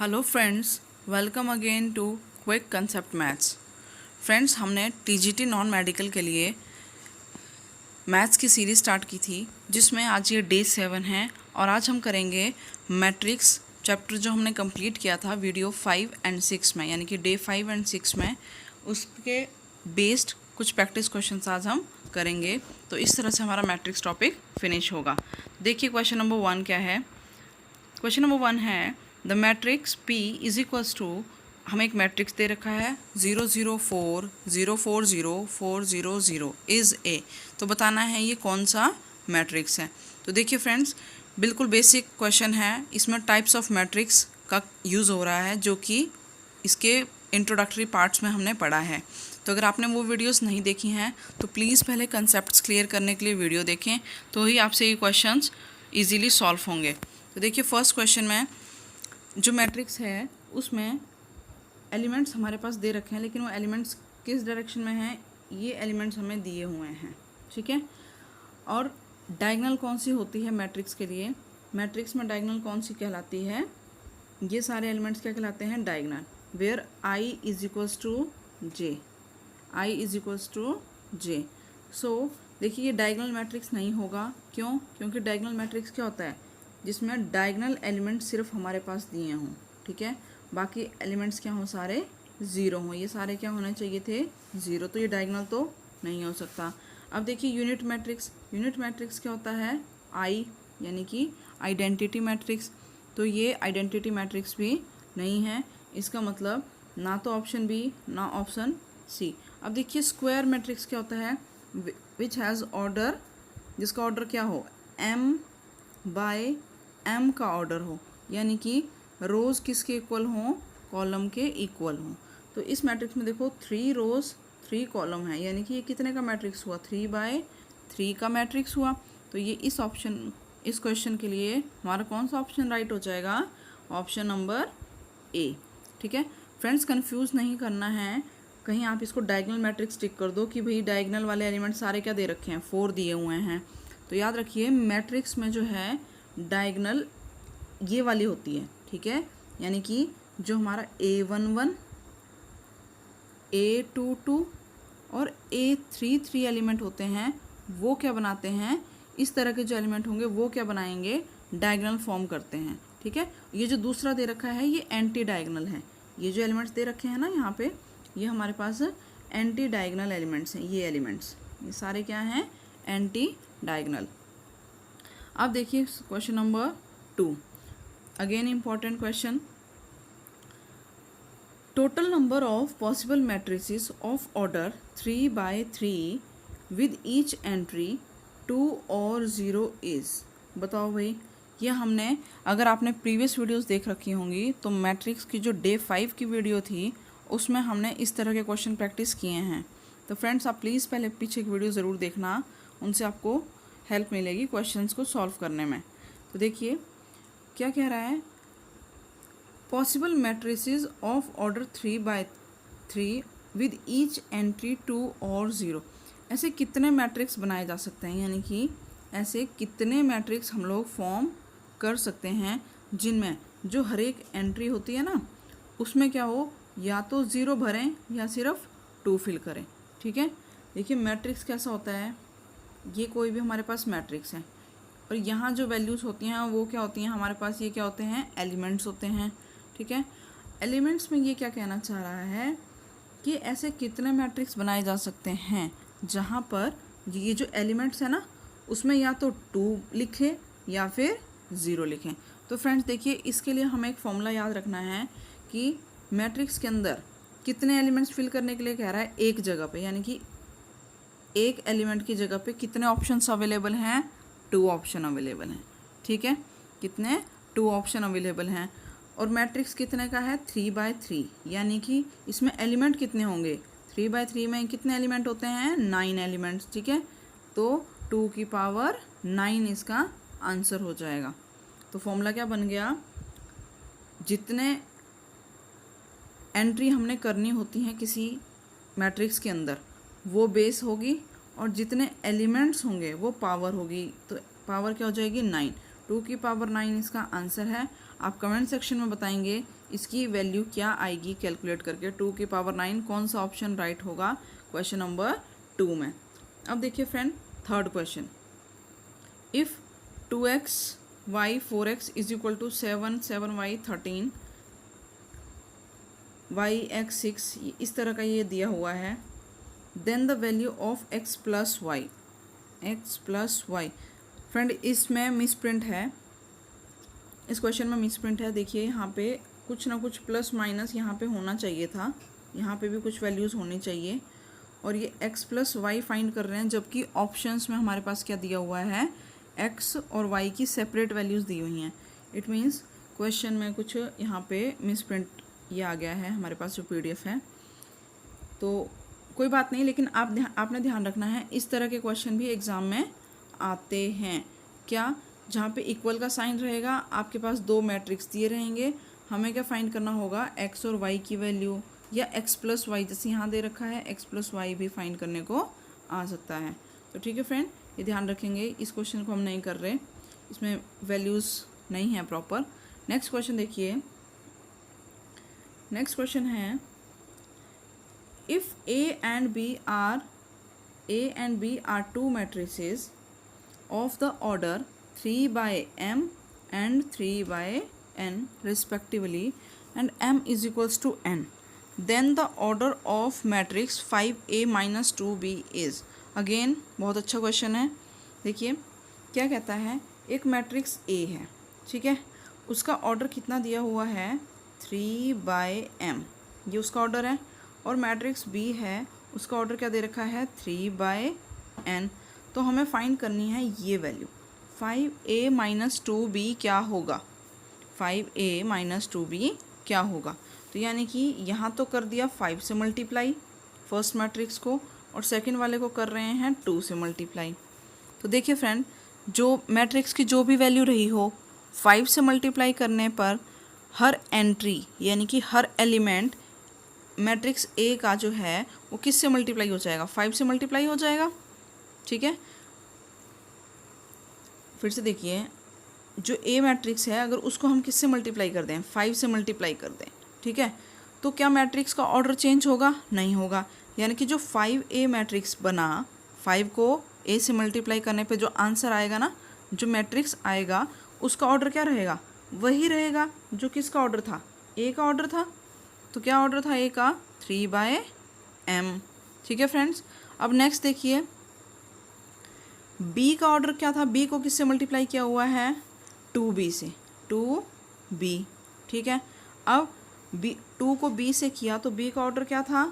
Hello friends, welcome again to quick concept maths. Friends, हमने TGT non medical के लिए maths की series start की थी, जिसमें आज ये डे 7 है और आज हम करेंगे मैट्रिक्स चैप्टर जो हमने कंप्लीट किया था वीडियो 5 एंड 6 में, यानी कि डे 5 एंड 6 में उसके बेस्ड कुछ प्रैक्टिस क्वेश्चंस आज हम करेंगे। तो इस तरह से हमारा मैट्रिक्स टॉपिक फिनिश होगा। देखिए क्वेश्चन नंबर 1 क्या है। क्वेश्चन नंबर 1 है the matrix P is equals to, हमें एक मैट्रिक्स दे रखा है 0 0 4 0 4 0 4 0 0 इज़ ए। तो बताना है ये कौन सा मैट्रिक्स है। तो देखिए फ्रेंड्स, बिल्कुल बेसिक क्वेश्चन है। इसमें टाइप्स ऑफ मैट्रिक्स का यूज़ हो रहा है जो कि इसके इंट्रोडक्टरी पार्ट्स में हमने पढ़ा है। तो अगर आपने वो वीडियोस नहीं देखी हैं तो प्लीज़ पहले कंसेप्ट्स क्लियर करने के लिए वीडियो देखें, तो ही आपसे ये क्वेश्चंस इजीली सॉल्व होंगे। तो देखिए फर्स्ट क्वेश्चन में जो मैट्रिक्स है उसमें एलिमेंट्स हमारे पास दे रखे हैं, लेकिन वो एलिमेंट्स किस डायरेक्शन में हैं, ये एलिमेंट्स हमें दिए हुए हैं, ठीक है। और डायगोनल कौन सी होती है मैट्रिक्स के लिए, मैट्रिक्स में डायगोनल कौन सी कहलाती है, ये सारे एलिमेंट्स क्या कहलाते हैं, diagonal, where I is equals to J, I is equals to J. So देखिए ये डायगोनल मैट्रिक्स नहीं होगा, क्यों, क्योंकि डायगोनल मैट्रिक्स क्या होता है जिसमें डायगोनल एलिमेंट सिर्फ हमारे पास दिए हों, ठीक है, बाकी एलिमेंट्स क्या हों, सारे ज़ीरो हों। ये सारे क्या होने चाहिए थे, ज़ीरो। तो ये डायगोनल तो नहीं हो सकता। अब देखिए यूनिट मैट्रिक्स, यूनिट मैट्रिक्स क्या होता है, आई यानी कि आइडेंटिटी मैट्रिक्स। तो ये आइडेंटिटी मैट्रिक्स भी नहीं है, इसका मतलब ना तो ऑप्शन बी ना ऑप्शन सी। अब देखिए स्क्वायर मैट्रिक्स क्या होता है, विच हैज़ ऑर्डर, जिसका ऑर्डर क्या हो, m बाय m का ऑर्डर हो, यानी कि रोज किसके इक्वल हों, कॉलम के इक्वल हों। तो इस मैट्रिक्स में देखो 3 रोज 3 कॉलम है, यानी कि ये कितने का मैट्रिक्स हुआ, 3/3 का मैट्रिक्स हुआ। तो ये इस क्वेश्चन के लिए हमारा कौन सा ऑप्शन राइट हो जाएगा, ऑप्शन नंबर ए, ठीक है। फ्रेंड्स, कंफ्यूज नहीं करना है, कहीं आप इसको डायगोनल मैट्रिक्स टिक कर दो कि भाई डायगोनल वाले एलिमेंट सारे क्या दे रखे हैं, 4 दिए हुए हैं। तो याद रखिए मैट्रिक्स में जो है डायगोनल ये वाली होती है, ठीक है, यानी कि जो हमारा A11 A22 और A33 एलिमेंट होते हैं वो क्या बनाते हैं, इस तरह के जो एलिमेंट होंगे वो क्या बनाएंगे, डायगोनल फॉर्म करते हैं, ठीक है। ये जो दूसरा दे रखा है ये एंटी डायगोनल है, ये जो एलिमेंट्स दे रखे हैं ना यहाँ पे, ये हमारे पास एंटी डायगोनल एलिमेंट्स हैं। ये एलिमेंट्स ये सारे क्या हैं, एंटी डायगोनल। अब देखिए question number 2, again important question. Total number of possible matrices of order 3/3 with each entry 2 और 0 इज। बताओ भाई, ये हमने, अगर आपने प्रीवियस वीडियोस देख रखी होंगी तो मैट्रिक्स की जो डे 5 की वीडियो थी उसमें हमने इस तरह के क्वेश्चन प्रैक्टिस किए हैं। तो फ्रेंड्स, आप प्लीज़ पहले पीछे की वीडियो ज़रूर देखना, उनसे आपको हेल्प मिलेगी क्वेश्चंस को सॉल्व करने में। तो देखिए क्या कह रहा है, possible matrices of order 3/3 with each entry 2 और 0। ऐसे कितने मैट्रिक्स बनाए जा सकते हैं, यानी कि ऐसे कितने मैट्रिक्स हम लोग फॉर्म कर सकते हैं जिनमें जो हर एक एंट्री होती है ना उसमें क्या हो, या तो 0 भरें या सिर्फ 2 फिल करें, ठीक है। देखिए मैट्रिक्स कैसा होता है, ये कोई भी हमारे पास मैट्रिक्स है और यहाँ जो वैल्यूज़ होती हैं वो क्या होती हैं हमारे पास, ये क्या होते हैं, एलिमेंट्स होते हैं, ठीक है। एलिमेंट्स में ये क्या कहना चाह रहा है कि ऐसे कितने मैट्रिक्स बनाए जा सकते हैं जहाँ पर ये जो एलिमेंट्स है ना उसमें या तो 2 लिखें या फिर 0 लिखें। तो फ्रेंड्स देखिए इसके लिए हमें एक फॉर्मूला याद रखना है कि मैट्रिक्स के अंदर कितने एलिमेंट्स फिल करने के लिए कह रहा है, एक जगह पे, यानी कि एक एलिमेंट की जगह पे कितने ऑप्शंस अवेलेबल हैं, 2 ऑप्शन अवेलेबल हैं, ठीक है, कितने, 2 ऑप्शन अवेलेबल हैं। और मैट्रिक्स कितने का है, 3/3, यानी कि इसमें एलिमेंट कितने होंगे, 3/3 में कितने एलिमेंट होते हैं, 9 एलिमेंट्स, ठीक है। तो 2 की पावर 9 इसका आंसर हो जाएगा। तो फॉर्मूला क्या बन गया, जितने एंट्री हमने करनी होती हैं किसी मैट्रिक्स के अंदर वो बेस होगी और जितने एलिमेंट्स होंगे वो पावर होगी। तो पावर क्या हो जाएगी, 9, 2 की पावर 9 इसका आंसर है। आप कमेंट सेक्शन में बताएंगे इसकी वैल्यू क्या आएगी कैलकुलेट करके। 2 की पावर 9 कौन सा ऑप्शन राइट होगा क्वेश्चन नंबर 2 में। अब देखिए friend third question, if 2x y 4x is equal to 7 7y 13 y x 6 इस तरह का ये दिया हुआ है, then the value of x plus Y, x plus Y. Friend इसमें मिस प्रिंट है, इस क्वेश्चन में मिस प्रिंट है। देखिए यहाँ पे कुछ ना कुछ प्लस माइनस यहाँ पे होना चाहिए था, यहाँ पे भी कुछ वैल्यूज़ होनी चाहिए, और ये x प्लस वाई फाइंड कर रहे हैं, जबकि ऑप्शंस में हमारे पास क्या दिया हुआ है, x और y की सेपरेट वैल्यूज़ दी हुई हैं। इट मीन्स क्वेश्चन में कुछ यहाँ पे मिस प्रिंट ये आ गया है हमारे पास जो PDF है। तो कोई बात नहीं, लेकिन आपने ध्यान रखना है इस तरह के क्वेश्चन भी एग्ज़ाम में आते हैं क्या, जहाँ पे इक्वल का साइन रहेगा, आपके पास दो मैट्रिक्स दिए रहेंगे, हमें क्या फाइंड करना होगा, x और y की वैल्यू, या x प्लस वाई जैसे यहाँ दे रखा है x प्लस वाई भी फाइंड करने को आ सकता है। तो ठीक है फ्रेंड, ये ध्यान रखेंगे, इस क्वेश्चन को हम नहीं कर रहे, इसमें वैल्यूज़ नहीं है प्रॉपर। नेक्स्ट क्वेश्चन देखिए, नेक्स्ट क्वेश्चन है, if A and B are two matrices of the order 3 by m and 3 by n respectively and m is equals to n, then the order of matrix 5A minus 2B is। Again बहुत अच्छा question है। देखिए क्या कहता है, एक matrix A है, ठीक है, उसका ऑर्डर कितना दिया हुआ है, 3 बाय m, ये उसका ऑर्डर है, और मैट्रिक्स B है, उसका ऑर्डर क्या दे रखा है, 3 बाय n। तो हमें फाइंड करनी है ये वैल्यू, 5A माइनस 2B क्या होगा, 5A माइनस 2B क्या होगा। तो यानी कि यहाँ तो कर दिया 5 से मल्टीप्लाई फर्स्ट मैट्रिक्स को, और सेकंड वाले को कर रहे हैं 2 से मल्टीप्लाई। तो देखिए फ्रेंड, जो मैट्रिक्स की जो भी वैल्यू रही हो, 5 से मल्टीप्लाई करने पर हर एंट्री यानी कि हर एलिमेंट मैट्रिक्स A का जो है वो किस से मल्टीप्लाई हो जाएगा, 5 से मल्टीप्लाई हो जाएगा। ठीक है, फिर से देखिए, जो A मैट्रिक्स है अगर उसको हम किससे मल्टीप्लाई कर दें, 5 से मल्टीप्लाई कर दें, ठीक है, तो क्या मैट्रिक्स का ऑर्डर चेंज होगा, नहीं होगा। यानी कि जो 5A मैट्रिक्स बना, 5 को A से मल्टीप्लाई करने पे जो आंसर आएगा ना, जो मैट्रिक्स आएगा उसका ऑर्डर क्या रहेगा, वही रहेगा जो किसका ऑर्डर था, A का ऑर्डर था। तो क्या ऑर्डर था A का, 3 बाय m। ठीक है फ्रेंड्स, अब नेक्स्ट देखिए, B का ऑर्डर क्या था, B को किससे मल्टीप्लाई किया हुआ है, 2B से, 2B। ठीक है, अब टू को B से किया तो B का ऑर्डर क्या था,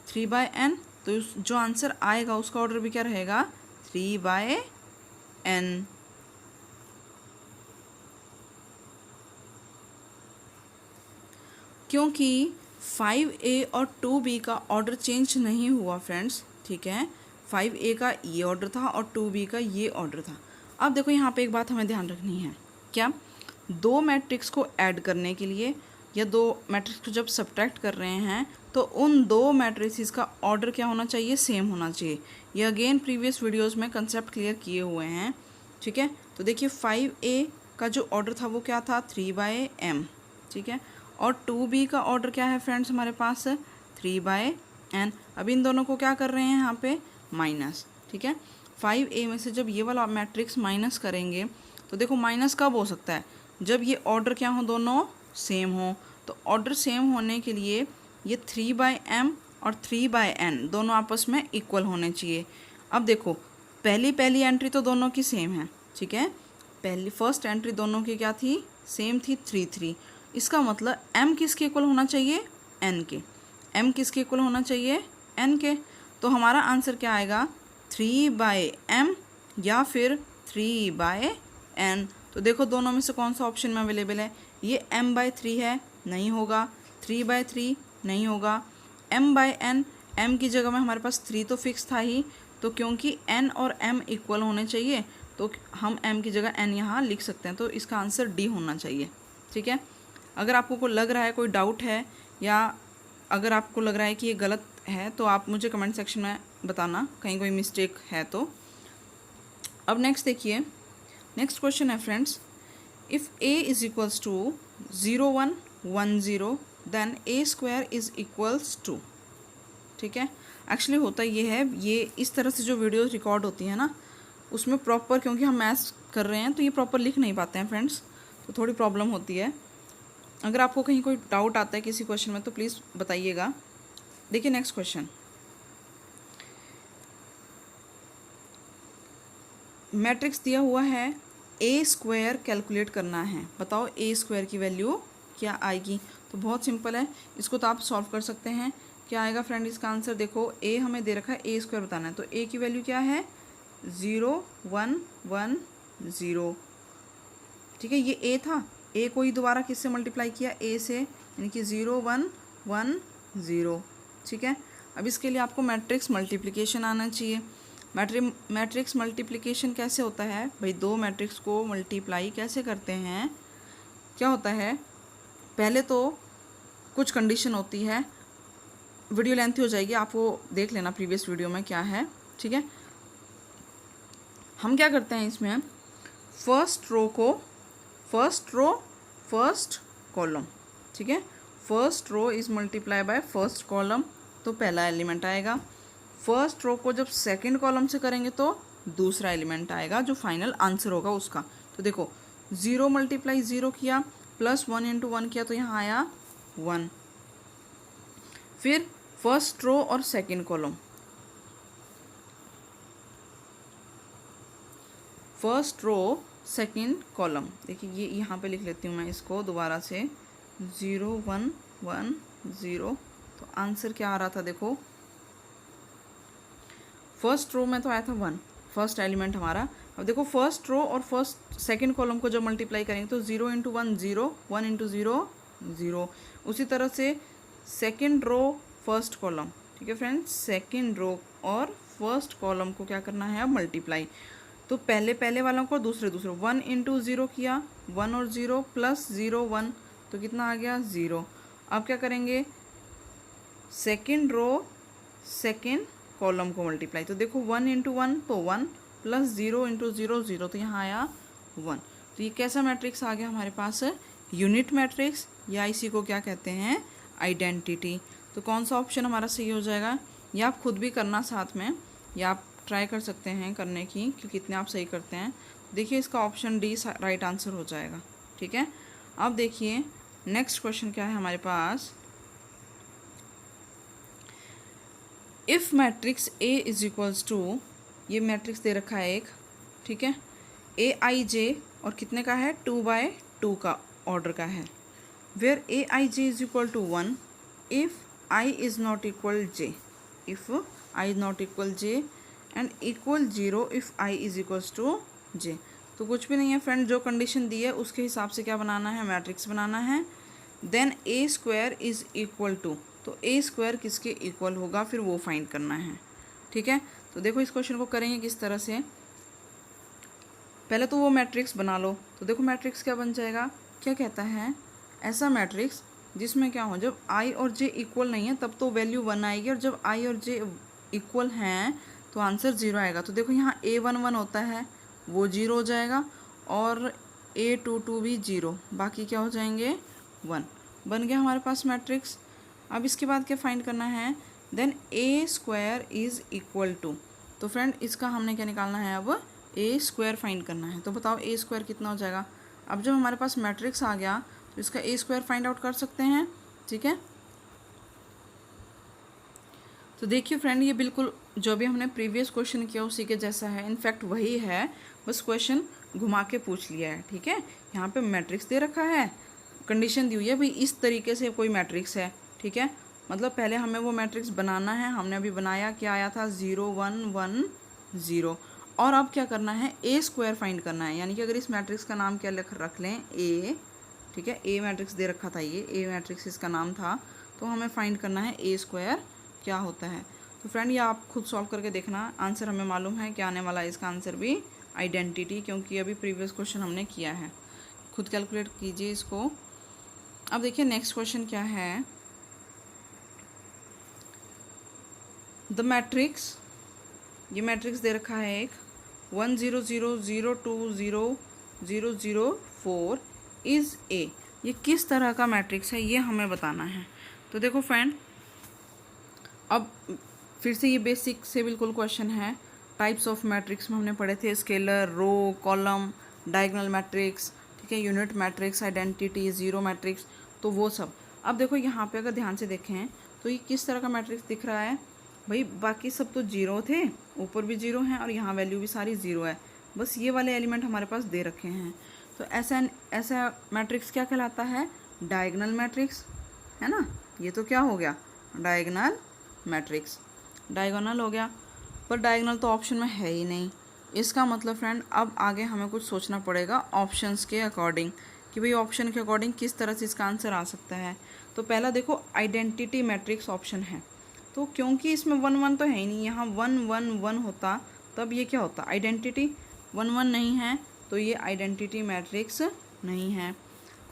3 बाय n। तो जो आंसर आएगा उसका ऑर्डर भी क्या रहेगा, 3 बाय n। क्योंकि 5A और 2B का ऑर्डर चेंज नहीं हुआ फ्रेंड्स, ठीक है, 5A का ये ऑर्डर था और 2B का ये ऑर्डर था। अब देखो यहाँ पे एक बात हमें ध्यान रखनी है, क्या, दो मैट्रिक्स को ऐड करने के लिए या दो मैट्रिक्स को जब सब्ट्रैक्ट कर रहे हैं तो उन दो मैट्रिसेस का ऑर्डर क्या होना चाहिए, सेम होना चाहिए। ये अगेन प्रीवियस वीडियोस में कंसेप्ट क्लियर किए हुए हैं। ठीक है, तो देखिए 5A का जो ऑर्डर था वो क्या था, 3 बाय m। ठीक है, और 2B का ऑर्डर क्या है फ्रेंड्स हमारे पास, 3 बाय n। अब इन दोनों को क्या कर रहे हैं यहाँ पे, माइनस। ठीक है, 5A में से जब ये वाला मैट्रिक्स माइनस करेंगे तो देखो माइनस कब हो सकता है, जब ये ऑर्डर क्या हो, दोनों सेम हो। तो ऑर्डर सेम होने के लिए ये 3 बाय m और 3 बाय n दोनों आपस में इक्वल होने चाहिए। अब देखो पहली एंट्री तो दोनों की सेम है, ठीक है, फर्स्ट एंट्री दोनों की क्या थी, सेम थी, 3 3। इसका मतलब m किसके इक्वल होना चाहिए, n के, m किसके इक्वल होना चाहिए, n के। तो हमारा आंसर क्या आएगा, 3 बाय m या फिर 3 बाय n। तो देखो दोनों में से कौन सा ऑप्शन में अवेलेबल है, ये m/3 है, नहीं होगा, 3/3 नहीं होगा, m/n, m की जगह में हमारे पास 3 तो फिक्स था ही, तो क्योंकि n और m इक्वल होने चाहिए तो हम m की जगह n यहाँ लिख सकते हैं। तो इसका आंसर D होना चाहिए। ठीक है, अगर आपको कोई लग रहा है, कोई डाउट है, या अगर आपको लग रहा है कि ये गलत है तो आप मुझे कमेंट सेक्शन में बताना, कहीं कोई मिस्टेक है तो। अब नेक्स्ट देखिए, नेक्स्ट क्वेश्चन है friends, if a is equals to 0 1 1 0 then a square is equals to, ठीक है। एक्चुअली होता ये है, ये इस तरह से जो वीडियो रिकॉर्ड होती है ना, उसमें प्रॉपर, क्योंकि हम मैथ्स कर रहे हैं तो ये प्रॉपर लिख नहीं पाते हैं फ्रेंड्स, तो थोड़ी प्रॉब्लम होती है। अगर आपको कहीं कोई डाउट आता है किसी क्वेश्चन में तो प्लीज़ बताइएगा। देखिए नेक्स्ट क्वेश्चन, मैट्रिक्स दिया हुआ है, ए स्क्वायर कैलकुलेट करना है, बताओ ए स्क्वायर की वैल्यू क्या आएगी। तो बहुत सिंपल है, इसको तो आप सॉल्व कर सकते हैं। क्या आएगा फ्रेंड इसका आंसर, देखो ए हमें दे रखा है, ए स्क्वायर बताना है, तो ए की वैल्यू क्या है 0 1 1 0, ठीक है। ये ए था, ए को ही दोबारा किससे मल्टीप्लाई किया, ए से, यानी कि 0 1 1 0, ठीक है। अब इसके लिए आपको मैट्रिक्स मल्टीप्लिकेशन आना चाहिए। मैट्रिक्स मल्टीप्लिकेशन कैसे होता है भाई, दो मैट्रिक्स को मल्टीप्लाई कैसे करते हैं, क्या होता है, पहले तो कुछ कंडीशन होती है, वीडियो लेंथी हो जाएगी, आप वो देख लेना प्रीवियस वीडियो में क्या है, ठीक है। हम क्या करते हैं इसमें, फर्स्ट रो को, फर्स्ट रो फर्स्ट कॉलम, ठीक है, first row is multiply by first column, तो पहला एलिमेंट आएगा। फर्स्ट रो को जब सेकंड कॉलम से करेंगे तो दूसरा एलिमेंट आएगा, जो फाइनल आंसर होगा उसका। तो देखो 0 मल्टीप्लाई 0 किया, प्लस 1 इंटू 1 किया, तो यहाँ आया 1। फिर फर्स्ट रो और second column, first row second column, देखिए ये यहाँ पे लिख लेती हूँ मैं इसको दोबारा से, 0 1 1 0, तो आंसर क्या आ रहा था, देखो फर्स्ट रो में तो आया था 1, फर्स्ट एलिमेंट हमारा। अब देखो फर्स्ट रो और फर्स्ट सेकंड कॉलम को जब मल्टीप्लाई करेंगे तो 0 इंटू 1 0, 1 इंटू 0 0, उसी तरह से सेकंड रो फर्स्ट कॉलम, ठीक है फ्रेंड्स, सेकंड रो और फर्स्ट कॉलम को क्या करना है अब मल्टीप्लाई, तो पहले पहले वालों को दूसरे दूसरे, 1 इंटू 0 किया, 1 और 0 प्लस 0 1, तो कितना आ गया 0। अब क्या करेंगे, सेकंड रो सेकंड कॉलम को मल्टीप्लाई, तो देखो 1 इंटू 1 तो 1, प्लस 0 इंटू 0 0, तो यहाँ आया 1। तो ये कैसा मैट्रिक्स आ गया हमारे पास, यूनिट मैट्रिक्स, या इसी को क्या कहते हैं आइडेंटिटी। तो कौन सा ऑप्शन हमारा सही हो जाएगा, या आप खुद भी करना साथ में, या आप ट्राई कर सकते हैं करने की कि कितने आप सही करते हैं। देखिए इसका ऑप्शन डी राइट आंसर हो जाएगा, ठीक है। अब देखिए नेक्स्ट क्वेश्चन क्या है हमारे पास, if matrix A is equals to, ये मैट्रिक्स दे रखा है एक, ठीक है, ए आई जे, और कितने का है 2/2 का ऑर्डर का है, where A I J is equal to 1 if I is not equal J, if I is not equal J and equal 0 if I is equals to J. तो कुछ भी नहीं है फ्रेंड, जो कंडीशन दी है उसके हिसाब से क्या बनाना है, मैट्रिक्स बनाना है। Then A square is equal to, तो ए स्क्वायर किसके इक्वल होगा फिर वो फाइंड करना है, ठीक है। तो देखो इस क्वेश्चन को करेंगे किस तरह से, पहले तो वो मैट्रिक्स बना लो। तो देखो मैट्रिक्स क्या बन जाएगा, क्या कहता है, ऐसा मैट्रिक्स जिसमें क्या हो, जब आई और जे इक्वल नहीं है तब तो वैल्यू 1 आएगी, और जब आई और जे इक्वल हैं तो आंसर 0 आएगा। तो देखो यहाँ A11 होता है वो 0 हो जाएगा, और A22 भी 0, बाकी क्या हो जाएंगे 1। बन गया हमारे पास मैट्रिक्स। अब इसके बाद क्या फाइंड करना है, then A square is equal to, तो फ्रेंड इसका हमने क्या निकालना है, अब ए स्क्वायर फाइंड करना है। तो बताओ ए स्क्वायर कितना हो जाएगा, अब जब हमारे पास मैट्रिक्स आ गया तो इसका ए स्क्वायर फाइंड आउट कर सकते हैं, ठीक है। तो देखिए फ्रेंड ये बिल्कुल जो भी हमने प्रीवियस क्वेश्चन किया उसी के जैसा है, इनफैक्ट वही है, बस क्वेश्चन घुमा के पूछ लिया है, ठीक है। यहाँ पे मैट्रिक्स दे रखा है, कंडीशन दी हुई है भाई इस तरीके से कोई मैट्रिक्स है, ठीक है। मतलब पहले हमें वो मैट्रिक्स बनाना है, हमने अभी बनाया, क्या आया था 0 1 1 0, और अब क्या करना है ए स्क्वायर फाइंड करना है, यानी कि अगर इस मैट्रिक्स का नाम क्या रख लें ए, ठीक है, ए मैट्रिक्स दे रखा था, ये ए मैट्रिक्स इसका नाम था, तो हमें फाइंड करना है ए स्क्वायर क्या होता है। तो फ्रेंड ये आप खुद सॉल्व करके देखना, आंसर हमें मालूम है क्या आने वाला है, इसका आंसर भी आइडेंटिटी, क्योंकि अभी प्रीवियस क्वेश्चन हमने किया है, खुद कैलकुलेट कीजिए इसको। अब देखिए नेक्स्ट क्वेश्चन क्या है, द मैट्रिक्स, ये मैट्रिक्स दे रखा है एक 1 0 0 0 2 0 0 0 4 इज़ ए। ये किस तरह का मैट्रिक्स है ये हमें बताना है। तो देखो फ्रेंड, अब फिर से ये बेसिक से बिल्कुल क्वेश्चन है। टाइप्स ऑफ मैट्रिक्स में हमने पढ़े थे स्केलर, रो, कॉलम, डायगोनल मैट्रिक्स, ठीक है, unit matrix, identity, zero matrix, तो वो सब। अब देखो यहाँ पे अगर ध्यान से देखें तो ये किस तरह का मैट्रिक्स दिख रहा है भाई, बाकी सब तो जीरो थे, ऊपर भी जीरो हैं और यहाँ वैल्यू भी सारी ज़ीरो है, बस ये वाले एलिमेंट हमारे पास दे रखे हैं। तो ऐसा ऐसा मैट्रिक्स क्या कहलाता है? डायगोनल मैट्रिक्स, है ना। ये तो क्या हो गया? डायगोनल मैट्रिक्स, डायगोनल हो गया। पर डायगोनल तो ऑप्शन में है ही नहीं। इसका मतलब फ्रेंड अब आगे हमें कुछ सोचना पड़ेगा ऑप्शंस के अकॉर्डिंग कि भाई ऑप्शन के अकॉर्डिंग किस तरह से इसका आंसर आ सकता है। तो पहला देखो आइडेंटिटी मैट्रिक्स ऑप्शन है, तो क्योंकि इसमें 1 1 तो है ही नहीं, यहाँ 1 1 1 होता तब ये क्या होता? आइडेंटिटी। 1 1 नहीं है तो ये आइडेंटिटी मैट्रिक्स नहीं है।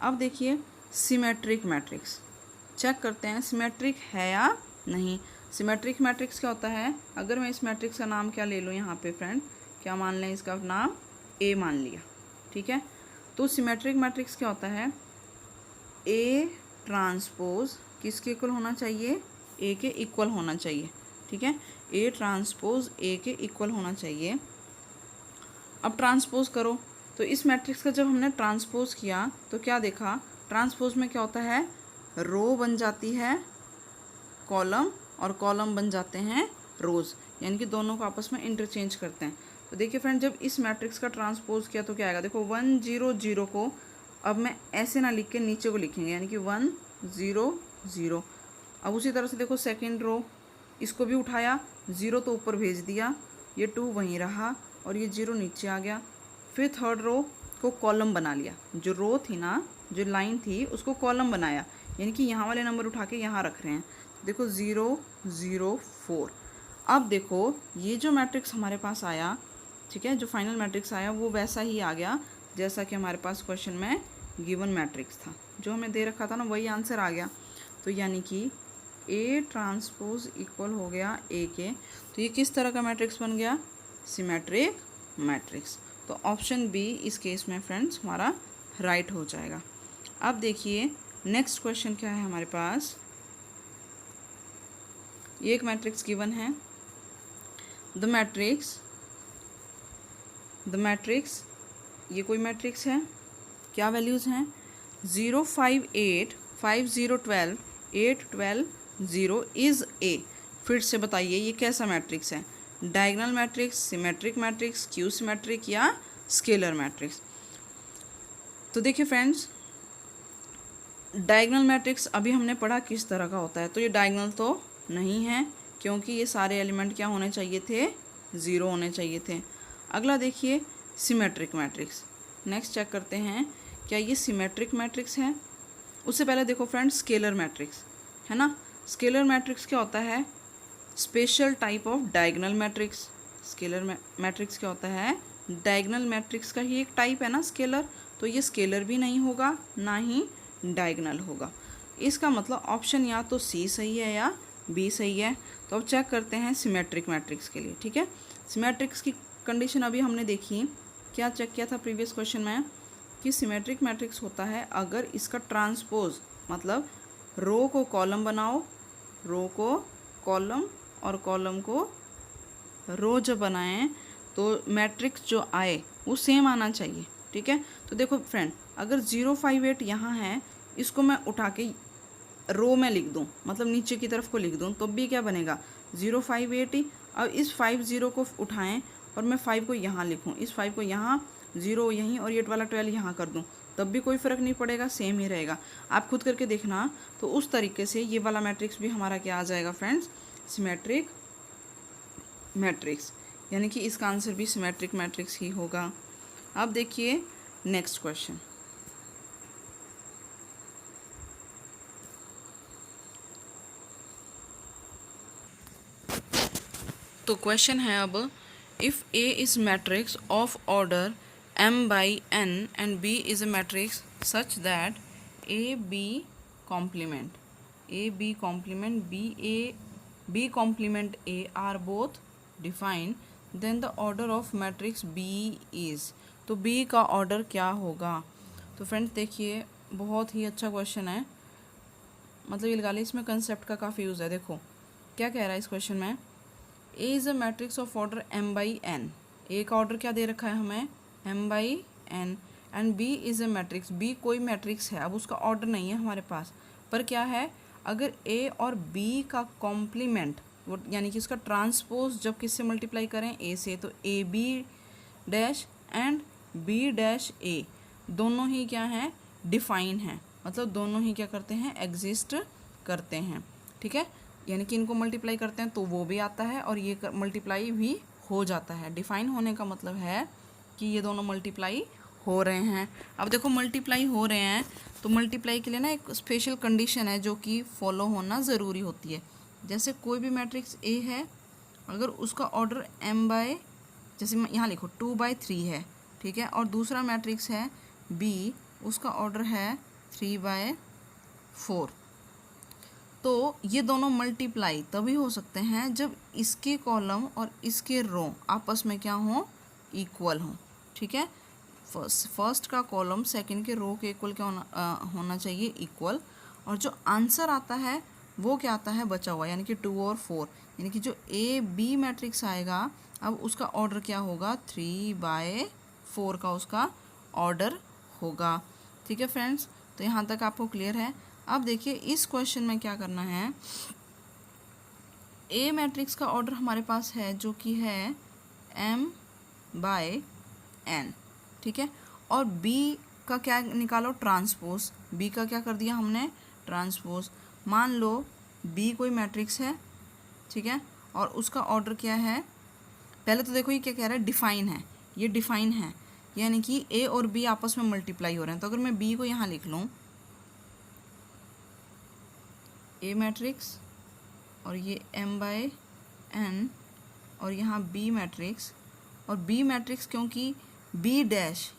अब देखिए सिमेट्रिक मैट्रिक्स, चेक करते हैं सिमेट्रिक है या नहीं। सिमेट्रिक मैट्रिक्स क्या होता है? अगर मैं इस मैट्रिक्स का नाम क्या ले लूँ यहाँ पे फ्रेंड, क्या मान लें इसका नाम? ए मान लिया, ठीक है। तो सिमेट्रिक मैट्रिक्स क्या होता है? ए ट्रांसपोज किसके इक्वल होना चाहिए? ए के इक्वल होना चाहिए, ठीक है। ए ट्रांसपोज ए के इक्वल होना चाहिए। अब ट्रांसपोज करो, तो इस मैट्रिक्स का जब हमने ट्रांसपोज किया तो क्या देखा? ट्रांसपोज में क्या होता है? रो बन जाती है कॉलम और कॉलम बन जाते हैं रोज़, यानी कि दोनों को आपस में इंटरचेंज करते हैं। तो देखिए फ्रेंड, जब इस मैट्रिक्स का ट्रांसपोज किया तो क्या आएगा? देखो 1 0 0 को अब मैं ऐसे ना लिख के नीचे को लिखेंगे, यानी कि 1 0 0। अब उसी तरह से देखो सेकेंड रो, इसको भी उठाया, 0 तो ऊपर भेज दिया, ये 2 वहीं रहा और ये 0 नीचे आ गया। फिर थर्ड रो को कॉलम बना लिया, जो रो थी ना, जो लाइन थी उसको कॉलम बनाया, यानी कि यहाँ वाले नंबर उठा के यहाँ रख रहे हैं। देखो 0 0 4। अब देखो ये जो मैट्रिक्स हमारे पास आया, ठीक है, जो फाइनल मैट्रिक्स आया वो वैसा ही आ गया जैसा कि हमारे पास क्वेश्चन में गिवन मैट्रिक्स था, जो हमें दे रखा था ना, वही आंसर आ गया। तो यानी कि ए ट्रांसपोज इक्वल हो गया ए के। तो ये किस तरह का मैट्रिक्स बन गया? Symmetric matrix. तो ऑप्शन बी इस केस में फ्रेंड्स हमारा राइट हो जाएगा। अब देखिए नेक्स्ट क्वेश्चन क्या है हमारे पास। ये एक मैट्रिक्स गिवन है, द मैट्रिक्स ये कोई मैट्रिक्स है, क्या वैल्यूज़ हैं? 0 5 8 5 0 12 8 12 0 इज़ ए। फिर से बताइए ये कैसा मैट्रिक्स है? Diagonal matrix, symmetric matrix, Q symmetric या स्केलर मैट्रिक्स? तो देखिए फ्रेंड्स, डायगोनल मैट्रिक्स अभी हमने पढ़ा किस तरह का होता है, तो ये डायगोनल तो नहीं है क्योंकि ये सारे एलिमेंट क्या होने चाहिए थे? 0 होने चाहिए थे। अगला देखिए सिमेट्रिक मैट्रिक्स। नेक्स्ट चेक करते हैं क्या ये सिमेट्रिक मैट्रिक्स है। उससे पहले देखो फ्रेंड्स स्केलर मैट्रिक्स, है ना। स्केलर मैट्रिक्स क्या होता है? Special type of diagonal matrix. Scalar matrix क्या होता है? डायगोनल मैट्रिक्स का ही एक टाइप है ना स्केलर, तो ये स्केलर भी नहीं होगा ना ही डायगोनल होगा। इसका मतलब ऑप्शन या तो सी सही है या बी सही है। तो अब चेक करते हैं सिमेट्रिक मैट्रिक्स के लिए, ठीक है। सिमेट्रिक्स की कंडीशन अभी हमने देखी, क्या चेक किया था प्रीवियस क्वेश्चन में कि सिमेट्रिक मैट्रिक्स होता है अगर इसका ट्रांसपोज, मतलब रो को कॉलम बनाओ, रो को कॉलम और कॉलम को रो जब बनाएं तो मैट्रिक्स जो आए वो सेम आना चाहिए, ठीक है। तो देखो फ्रेंड, अगर 0 5 8 यहाँ है, इसको मैं उठा के रो में लिख दूँ, मतलब नीचे की तरफ को लिख दूँ, तो भी क्या बनेगा? 0 5 8 ही। अब इस 5 0 को उठाएं और मैं 5 को यहाँ लिखूँ, इस 5 को यहाँ, 0 यहीं और 8 वाला 12 यहाँ कर दूँ, तब भी कोई फ़र्क नहीं पड़ेगा, सेम ही रहेगा। आप खुद करके देखना। तो उस तरीके से ये वाला मैट्रिक्स भी हमारा क्या आ जाएगा फ्रेंड्स? सिमेट्रिक मैट्रिक्स, यानी कि इसका आंसर भी सिमेट्रिक मैट्रिक्स ही होगा। अब देखिए नेक्स्ट क्वेश्चन। तो क्वेश्चन है अब, if A is matrix of order m by n and b is a matrix such that a b complement b complement a are both defined, then the order of matrix b is, तो b का order क्या होगा? तो friends देखिए, बहुत ही अच्छा question है, मतलब ये लगा ली, इसमें कंसेप्ट का काफ़ी यूज़ है। देखो क्या कह रहा है इस क्वेश्चन में, A is a matrix of order m by n। ए का ऑर्डर क्या दे रखा है हमें, m by n, and b is a matrix, b कोई मैट्रिक्स है, अब उसका ऑर्डर नहीं है हमारे पास, पर क्या है, अगर a और b का कॉम्प्लीमेंट, वो यानी कि उसका ट्रांसपोज जब किससे मल्टीप्लाई करें, a से, तो A B dash and B dash A दोनों ही क्या हैं, डिफाइन हैं, मतलब दोनों ही क्या करते हैं, एग्जिस्ट करते हैं। ठीक है, यानी कि इनको मल्टीप्लाई करते हैं तो वो भी आता है और ये मल्टीप्लाई भी हो जाता है। डिफाइन होने का मतलब है कि ये दोनों मल्टीप्लाई हो रहे हैं। अब देखो मल्टीप्लाई हो रहे हैं तो मल्टीप्लाई के लिए ना एक स्पेशल कंडीशन है जो कि फॉलो होना ज़रूरी होती है। जैसे कोई भी मैट्रिक्स ए है, अगर उसका ऑर्डर m बाय, जैसे यहाँ लिखो 2/3 है, ठीक है, और दूसरा मैट्रिक्स है b, उसका ऑर्डर है 3/4, तो ये दोनों मल्टीप्लाई तभी हो सकते हैं जब इसके कॉलम और इसके रो आपस में क्या हो, इक्वल हो। ठीक है, फर्स्ट का कॉलम सेकंड के रो के इक्वल क्या होना चाहिए, इक्वल, और जो आंसर आता है वो क्या आता है, बचा हुआ, यानी कि 2 और 4, यानी कि जो ए बी मैट्रिक्स आएगा अब उसका ऑर्डर क्या होगा, 3/4 का उसका ऑर्डर होगा। ठीक है फ्रेंड्स, तो यहाँ तक आपको क्लियर है। अब देखिए इस क्वेश्चन में क्या करना है, ए मैट्रिक्स का ऑर्डर हमारे पास है जो कि है m/n, ठीक है, और बी का क्या निकालो, ट्रांसपोज, बी का क्या कर दिया हमने, ट्रांसपोज। मान लो बी कोई मैट्रिक्स है, ठीक है, और उसका ऑर्डर क्या है, पहले तो देखो ये क्या कह रहा है, डिफाइन है, ये डिफाइन है, यानी कि ए और बी आपस में मल्टीप्लाई हो रहे हैं। तो अगर मैं बी को यहाँ लिख लूँ, ए मैट्रिक्स और ये m/n और यहाँ बी मैट्रिक्स, और बी मैट्रिक्स क्योंकि बी डैश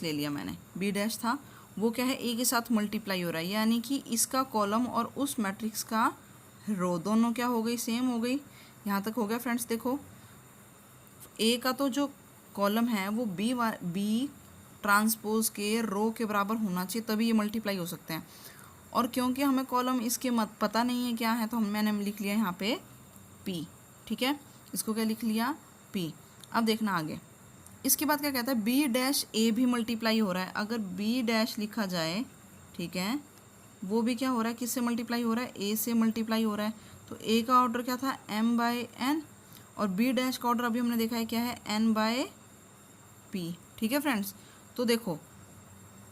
ले लिया मैंने, बी डैश था, वो क्या है, ए के साथ मल्टीप्लाई हो रहा है, यानी कि इसका कॉलम और उस मैट्रिक्स का रो दोनों क्या हो गई, सेम हो गई। यहाँ तक हो गया फ्रेंड्स। देखो ए का तो जो कॉलम है वो बी ट्रांसपोज के रो के बराबर होना चाहिए, तभी ये मल्टीप्लाई हो सकते हैं, और क्योंकि हमें कॉलम इसके पता नहीं है क्या है, तो मैंने लिख लिया यहाँ पे p। ठीक है, इसको क्या लिख लिया, p। अब देखना आगे, इसके बाद क्या कहता है, b डैश ए भी मल्टीप्लाई हो रहा है, अगर b डैश लिखा जाए, ठीक है, वो भी क्या हो रहा है, किससे मल्टीप्लाई हो रहा है, a से मल्टीप्लाई हो रहा है। तो a का ऑर्डर क्या था, m/n, और b डैश का ऑर्डर अभी हमने देखा है क्या है, n/p। ठीक है फ्रेंड्स, तो देखो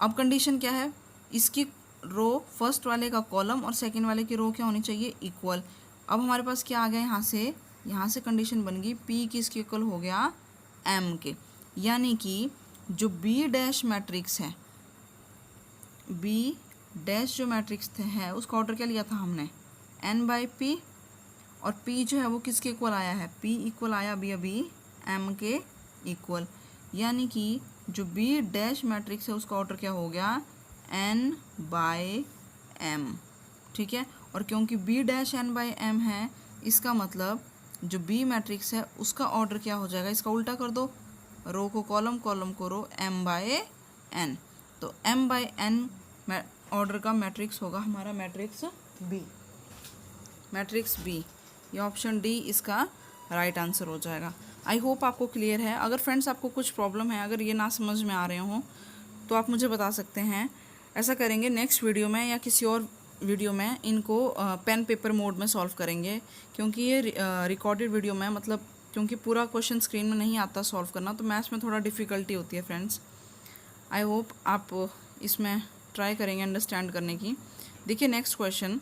अब कंडीशन क्या है, इसकी रो फर्स्ट वाले का कॉलम और सेकंड वाले की रो क्या होनी चाहिए, इक्वल। अब हमारे पास क्या आ गया, यहाँ से कंडीशन बन गई, p किसके इक्वल हो गया, m के, यानी कि जो b डैश मैट्रिक्स है, b डैश जो मैट्रिक्स है उसका ऑर्डर क्या लिया था हमने, n/p, और p जो है वो किसके इक्वल आया है, p इक्वल आया अभी m के इक्वल, यानी कि जो b डैश मैट्रिक्स है उसका ऑर्डर क्या हो गया, n/m। ठीक है, और क्योंकि b डैश n/m है, इसका मतलब जो b मैट्रिक्स है उसका ऑर्डर क्या हो जाएगा, इसका उल्टा कर दो, रो को कॉलम, कॉलम को रो, m/n, तो m/n ऑर्डर का मैट्रिक्स होगा हमारा मैट्रिक्स बी। ये ऑप्शन डी इसका राइट आंसर हो जाएगा। आई होप आपको क्लियर है। अगर फ्रेंड्स आपको कुछ प्रॉब्लम है, अगर ये ना समझ में आ रहे हो तो आप मुझे बता सकते हैं। ऐसा करेंगे नेक्स्ट वीडियो में या किसी और वीडियो में इनको पेन पेपर मोड में सॉल्व करेंगे, क्योंकि ये रिकॉर्डेड वीडियो में, मतलब क्योंकि पूरा क्वेश्चन स्क्रीन में नहीं आता सॉल्व करना, तो मैथ्स में थोड़ा डिफ़िकल्टी होती है फ्रेंड्स। आई होप आप इसमें ट्राई करेंगे अंडरस्टैंड करने की। देखिए नेक्स्ट क्वेश्चन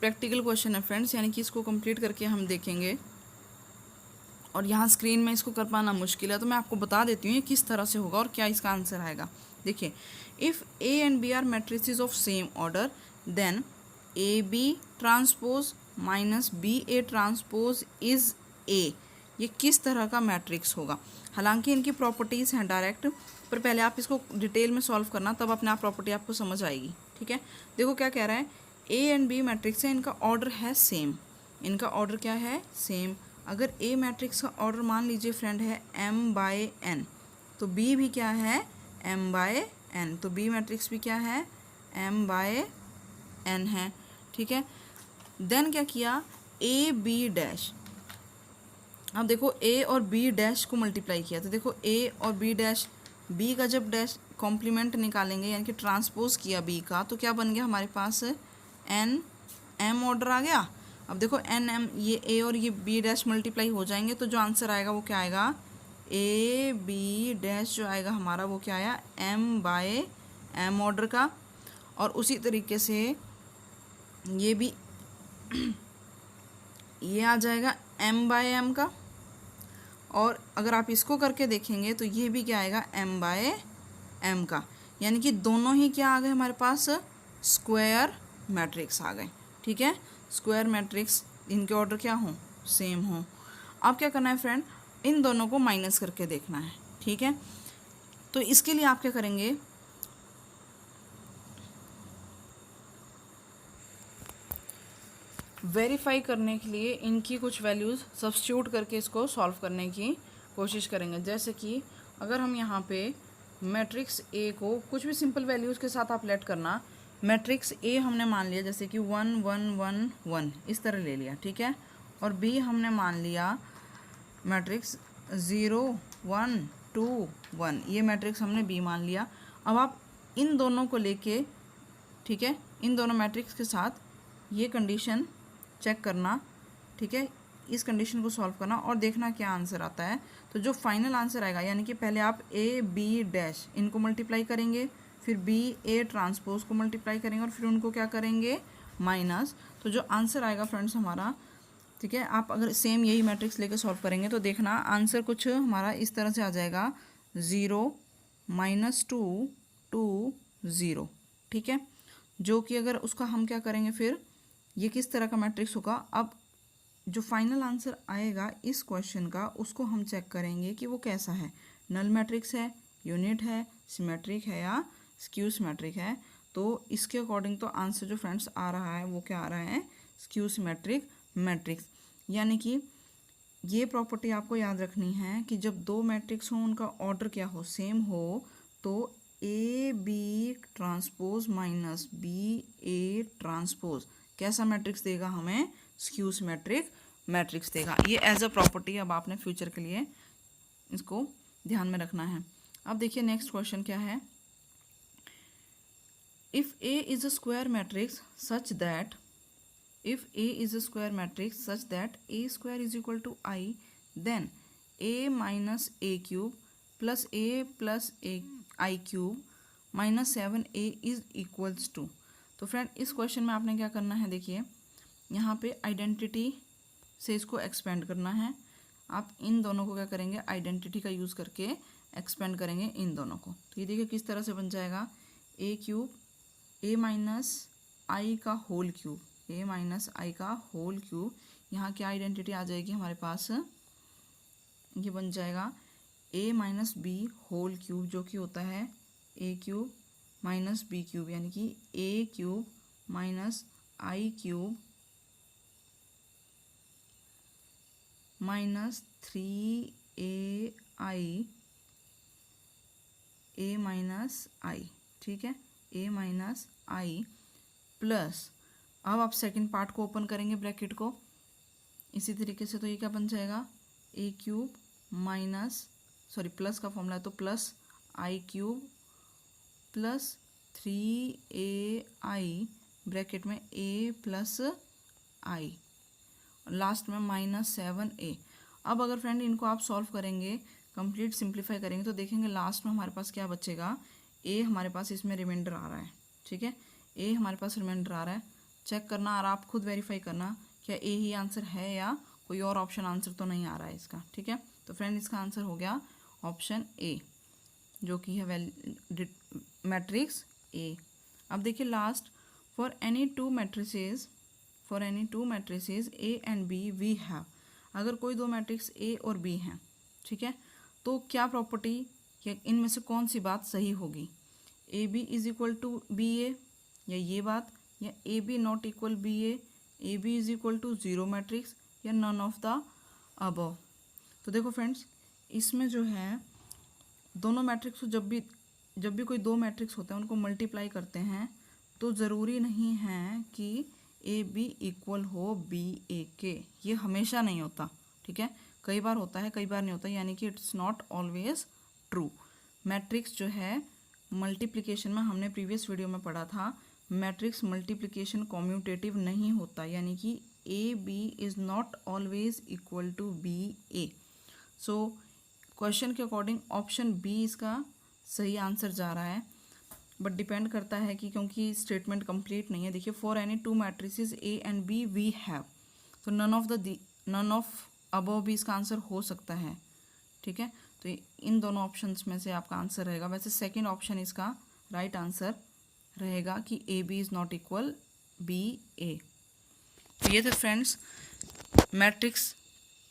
प्रैक्टिकल क्वेश्चन है फ्रेंड्स, यानी कि इसको कंप्लीट करके हम देखेंगे, और यहाँ स्क्रीन में इसको कर पाना मुश्किल है, तो मैं आपको बता देती हूँ ये किस तरह से होगा और क्या इसका आंसर आएगा। देखिए, if A and B are matrices of same order then A B transpose minus B A transpose is A, ये किस तरह का मैट्रिक्स होगा। हालांकि इनकी प्रॉपर्टीज़ हैं डायरेक्ट, पर पहले आप इसको डिटेल में सॉल्व करना, तब अपने आप प्रॉपर्टी आपको समझ आएगी। ठीक है, देखो क्या कह रहा है, ए एंड बी मैट्रिक्स है, इनका ऑर्डर है सेम, इनका ऑर्डर क्या है, सेम, अगर ए मैट्रिक्स का ऑर्डर मान लीजिए फ्रेंड है m/n, तो बी भी क्या है m/n, तो बी मैट्रिक्स भी क्या है m/n है। ठीक है, देन क्या किया ए बी डैश, अब देखो ए और बी डैश को मल्टीप्लाई किया, तो देखो ए और बी डैश, बी का जब डैश कॉम्प्लीमेंट निकालेंगे यानी कि ट्रांसपोज किया बी का, तो क्या बन गया हमारे पास एन एम ऑर्डर आ गया। अब देखो एन एम, ये ए और ये बी डैश मल्टीप्लाई हो जाएंगे, तो जो आंसर आएगा वो क्या आएगा, ए बी डैश जो आएगा हमारा वो क्या आया m/m ऑर्डर का। और उसी तरीके से ये भी ये आ जाएगा m/m का, और अगर आप इसको करके देखेंगे तो ये भी क्या आएगा m/m का, यानी कि दोनों ही क्या आ गए हमारे पास, स्क्वायर मैट्रिक्स आ गए। ठीक है, स्क्वायर मैट्रिक्स, इनके ऑर्डर क्या हों, सेम हों। अब क्या करना है फ्रेंड, इन दोनों को माइनस करके देखना है। ठीक है, तो इसके लिए आप क्या करेंगे, वेरीफाई करने के लिए इनकी कुछ वैल्यूज़ सब्स्टिट्यूट करके इसको सॉल्व करने की कोशिश करेंगे। जैसे कि अगर हम यहाँ पे मैट्रिक्स ए को कुछ भी सिंपल वैल्यूज़ के साथ आप लेट करना, मैट्रिक्स ए हमने मान लिया जैसे कि 1 1 1 1 इस तरह ले लिया। ठीक है, और बी हमने मान लिया मैट्रिक्स 0 1 2 1, ये मैट्रिक्स हमने बी मान लिया। अब आप इन दोनों को लेके, ठीक है, इन दोनों मैट्रिक्स के साथ ये कंडीशन चेक करना। ठीक है, इस कंडीशन को सॉल्व करना और देखना क्या आंसर आता है। तो जो फाइनल आंसर आएगा, यानी कि पहले आप ए बी डैश इनको मल्टीप्लाई करेंगे, फिर बी ए ट्रांसपोज को मल्टीप्लाई करेंगे और फिर उनको क्या करेंगे माइनस, तो जो आंसर आएगा फ्रेंड्स हमारा, ठीक है, आप अगर सेम यही मैट्रिक्स लेके सॉल्व करेंगे तो देखना आंसर कुछ हमारा इस तरह से आ जाएगा 0 -2 2 0। ठीक है, जो कि अगर उसका हम क्या करेंगे, फिर ये किस तरह का मैट्रिक्स होगा। अब जो फाइनल आंसर आएगा इस क्वेश्चन का, उसको हम चेक करेंगे कि वो कैसा है, नल मैट्रिक्स है, यूनिट है, सिमेट्रिक है या स्क्यू सिमेट्रिक है। तो इसके अकॉर्डिंग तो आंसर जो फ्रेंड्स आ रहा है वो क्या आ रहा है, स्क्यू सिमेट्रिक मैट्रिक्स। यानी कि ये प्रॉपर्टी आपको याद रखनी है कि जब दो मैट्रिक्स हों उनका ऑर्डर क्या हो, सेम हो, तो A B transpose minus B A transpose कैसा मैट्रिक्स देगा हमें, स्क्यू सिमेट्रिक मैट्रिक्स देगा। ये एज अ प्रॉपर्टी अब आपने फ्यूचर के लिए इसको ध्यान में रखना है। अब देखिए नेक्स्ट क्वेश्चन क्या है, if A is a square matrix such that, if A is a square matrix such that A square is equal to I, then A minus A cube plus A plus A I cube minus 7A is equals to। तो friend इस question में आपने क्या करना है, देखिए यहाँ पे आइडेंटिटी से इसको एक्सपेंड करना है। आप इन दोनों को क्या करेंगे, आइडेंटिटी का यूज़ करके एक्सपेंड करेंगे इन दोनों को। तो ये देखिए किस तरह से बन जाएगा, ए क्यूब ए माइनस आई का होल क्यूब, ए माइनस आई का होल क्यूब, यहाँ क्या आइडेंटिटी आ जाएगी हमारे पास, ये बन जाएगा ए माइनस बी होल क्यूब, जो कि होता है ए क्यूब माइनस बी क्यूब, यानी कि ए क्यूब माइनस आई क्यूब माइनस 3 AI ए माइनस आई। ठीक है, ए माइनस आई प्लस, अब आप सेकंड पार्ट को ओपन करेंगे ब्रैकेट को इसी तरीके से, तो ये क्या बन जाएगा, ए क्यूब माइनस, सॉरी प्लस का फॉर्मूला है तो प्लस आई क्यूब प्लस 3AI ब्रैकेट में ए प्लस आई, लास्ट में माइनस 7A। अब अगर फ्रेंड इनको आप सॉल्व करेंगे, कंप्लीट सिंप्लीफाई करेंगे, तो देखेंगे लास्ट में हमारे पास क्या बचेगा, ए हमारे पास इसमें रिमाइंडर आ रहा है। ठीक है, ए हमारे पास रिमाइंडर आ रहा है, चेक करना और आप खुद वेरीफाई करना क्या ए ही आंसर है या कोई और ऑप्शन आंसर तो नहीं आ रहा है इसका। ठीक है, तो फ्रेंड इसका आंसर हो गया ऑप्शन ए, जो कि है मैट्रिक्स ए। अब देखिए last, for any two matrices A and B we have, अगर कोई दो मैट्रिक्स ए और बी हैं, ठीक है, तो क्या प्रॉपर्टी या इनमें से कौन सी बात सही होगी, A B is equal to B A, या ये बात, या A B not equal B A B is equal to 0 matrix, या नन ऑफ द अबव। तो देखो फ्रेंड्स, इसमें जो है दोनों मैट्रिक्स को जब भी कोई दो मैट्रिक्स होते हैं उनको मल्टीप्लाई करते हैं तो ज़रूरी नहीं है कि ए बी इक्वल हो बी ए के। ये हमेशा नहीं होता, ठीक है, कई बार होता है, कई बार नहीं होता, यानी कि it's not always true. Matrix जो है मल्टीप्लिकेशन में, हमने प्रीवियस वीडियो में पढ़ा था, मैट्रिक्स मल्टीप्लिकेशन कॉम्यूटेटिव नहीं होता, यानी कि A B is not always equal to B A. So question के अकॉर्डिंग ऑप्शन बी इसका सही आंसर जा रहा है, बट डिपेंड करता है कि क्योंकि स्टेटमेंट कंप्लीट नहीं है। देखिए, for any two matrices A and B we have, तो नन ऑफ अबव भी इसका आंसर हो सकता है, ठीक है। तो इन दोनों ऑप्शंस में से आपका आंसर रहेगा। वैसे सेकंड ऑप्शन इसका राइट आंसर रहेगा कि A B is not equal B A. तो ये थे फ्रेंड्स मैट्रिक्स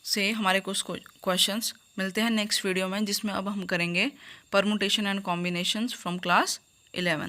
से हमारे कुछ क्वेश्चंस। मिलते हैं नेक्स्ट वीडियो में, जिसमें अब हम करेंगे permutation and combinations from class 11।